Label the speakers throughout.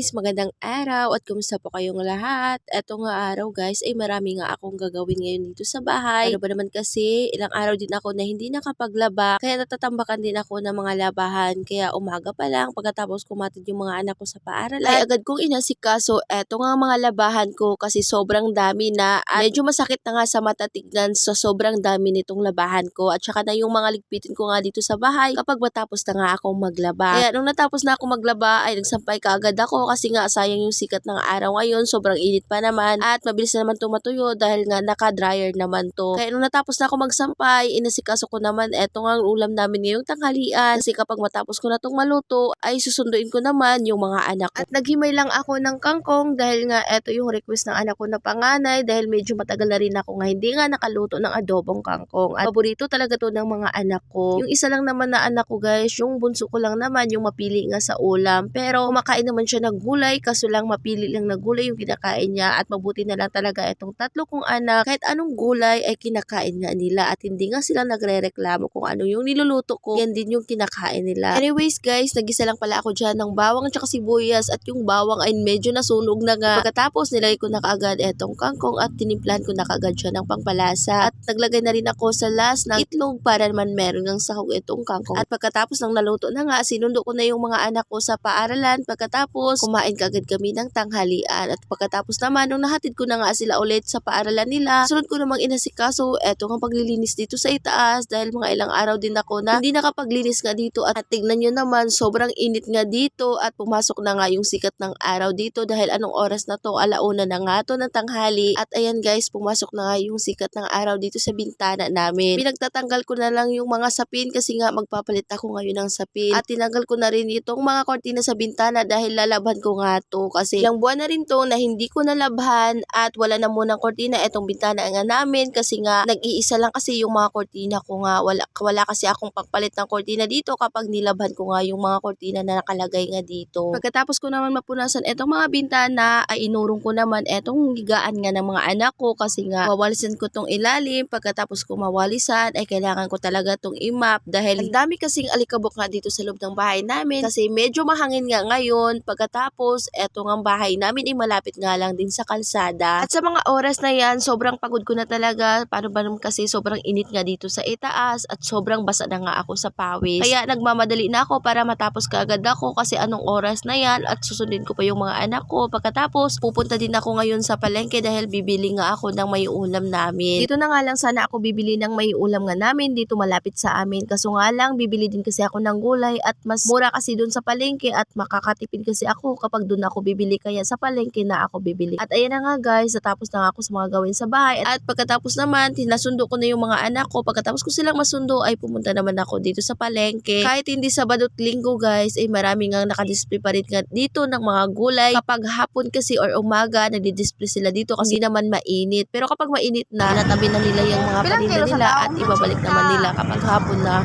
Speaker 1: guys, magandang araw at kumusta po kayong lahat? Eto nga araw guys ay marami nga akong gagawin ngayon dito sa bahay. Ano ba naman kasi ilang araw din ako na hindi nakapaglaba kaya natatambakan din ako ng mga labahan. Kaya umaga pa lang pagkatapos kumatid yung mga anak ko sa paaralan ay agad kong inasikaso eto nga mga labahan ko kasi sobrang dami na at medyo masakit na nga sa mata tignan sa sobrang dami nitong labahan ko at saka na yung mga ligpitin ko nga dito sa bahay kapag matapos na nga akong maglaba. Kaya nung natapos na akong maglaba ay nagsampay kaagad ako kasi nga sayang yung sikat ng araw ngayon, sobrang init pa naman at mabilis na naman itong matuyo dahil nga naka-dryer naman to. Kaya nung natapos na ako magsampay, inasikaso ko naman eto nga ang ulam namin ngayong tanghalian kasi kapag matapos ko na itong maluto ay susunduin ko naman yung mga anak ko. At naghimay lang ako ng kangkong dahil nga eto yung request ng anak ko na panganay dahil medyo matagal na rin ako nga hindi nga nakaluto ng adobong kangkong at paborito talaga to ng mga anak ko. Yung isa lang naman na anak ko guys, yung bunso ko lang naman yung mapili nga sa ulam pero kumakain naman siya ng gulay kaso lang mapili lang na gulay yung kinakain niya at mabuti na lang talaga itong tatlo kong anak kahit anong gulay ay kinakain nga nila at hindi nga sila nagre-reklamo kung ano yung niluluto ko yan din yung kinakain nila. Anyways guys, nagisa lang pala ako dyan ng bawang at saka sibuyas at yung bawang ay medyo nasunog na nga pagkatapos nilagay ko na kaagad itong kangkong at tinimplahan ko na kaagad siya ng pangpalasa at naglagay na rin ako sa last ng itlog para naman meron ng sahog itong kangkong at pagkatapos ng naluto na nga sinundo ko na yung mga anak ko sa paaralan pagkatapos kumain kagad kami ng tanghalian at pagkatapos naman nung nahatid ko na nga sila ulit sa paaralan nila sunod ko namang inasikaso eto ang paglilinis dito sa itaas dahil mga ilang araw din ako na hindi nakapaglinis nga dito at tignan nyo naman sobrang init nga dito at pumasok na nga yung sikat ng araw dito dahil anong oras na to alauna na nga to ng tanghali at ayan guys pumasok na nga yung sikat ng araw dito sa bintana namin. Pinagtatanggal ko na lang yung mga sapin kasi nga magpapalit ako ngayon ng sapin at tinanggal ko na rin itong mga kortina sa bintana dahil lalabhan ko nga to kasi ilang buwan na rin to na hindi ko nalabhan at wala na munang kortina itong bintana nga namin kasi nga nag-iisa lang kasi yung mga kortina ko nga wala kasi akong pagpalit ng kortina dito kapag nilabhan ko nga yung mga kortina na nakalagay nga dito. Pagkatapos ko naman mapunasan itong mga bintana ay inurong ko naman itong higaan nga ng mga anak ko kasi nga wawalisan ko tong ilalim pagkatapos ko mawalisan ay kailangan ko talaga tong i-mop dahil ang dami kasing alikabok nga dito sa loob ng bahay namin kasi medyo mahangin nga ngayon pagkatapos eto nga bahay namin ay malapit nga lang din sa kalsada at sa mga oras na yan sobrang pagod ko na talaga paano ba naman kasi sobrang init nga dito sa itaas at sobrang basa na nga ako sa pawis kaya nagmamadali na ako para matapos kaagad ako kasi anong oras na yan at susundin ko pa yung mga anak ko pagkatapos pupunta din ako ngayon sa palengke dahil bibili nga ako ng may ulam namin. Dito na nga lang sana ako bibili ng may ulam nga namin dito malapit sa amin kaso nga lang bibili din kasi ako ng gulay at mas mura kasi dun sa palengke at makakatipid kasi ako kapag dun ako bibili kaya sa palengke na ako bibili. At ayan na nga guys, natapos na nga ako sa mga gawin sa bahay at pagkatapos naman tinasundo ko na yung mga anak ko pagkatapos ko silang masundo ay pumunta naman ako dito sa palengke. Kahit hindi Sabado at Linggo guys ay marami nga nakadisplay pa rin nga dito ng mga gulay kapag hapon kasi or umaga nagdi-display sila dito kasi naman mainit pero kapag mainit na natabi na nila yung mga paninda nila at ibabalik naman nila kapag hapon na.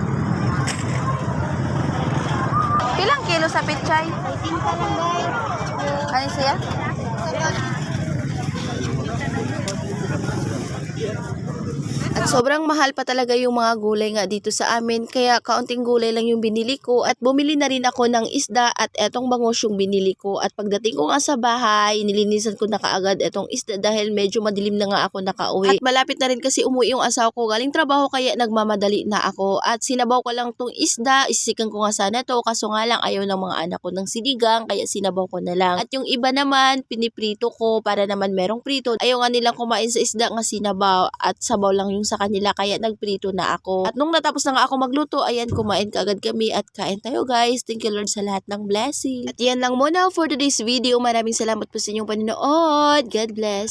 Speaker 2: Pilang kilo sa pechay?
Speaker 3: 18 pa lang guys.
Speaker 2: Ano siya?
Speaker 1: At sobrang mahal pa talaga yung mga gulay nga dito sa amin kaya kaunting gulay lang yung binili ko at bumili na rin ako ng isda at etong bangus yung binili ko at pagdating ko nga sa bahay nilinisan ko na kaagad etong isda dahil medyo madilim na nga ako nakauwi at malapit na rin kasi umuwi yung asawa ko galing trabaho kaya nagmamadali na ako at sinabaw ko lang tong isda isisikan ko nga sana to kaso nga lang ayaw ng mga anak ko ng sinigang kaya sinabaw ko na lang at yung iba naman piniprito ko para naman merong prito ayaw nga nilang kumain sa isda nga sinabaw at sabaw lang yung sa kanila kaya nagprito na ako. At nung natapos na nga ako magluto, ayan kumain kaagad kami at kain tayo guys. Thank you Lord sa lahat ng blessing. At yan lang muna for today's video. Maraming salamat po sa inyong panonood. God bless.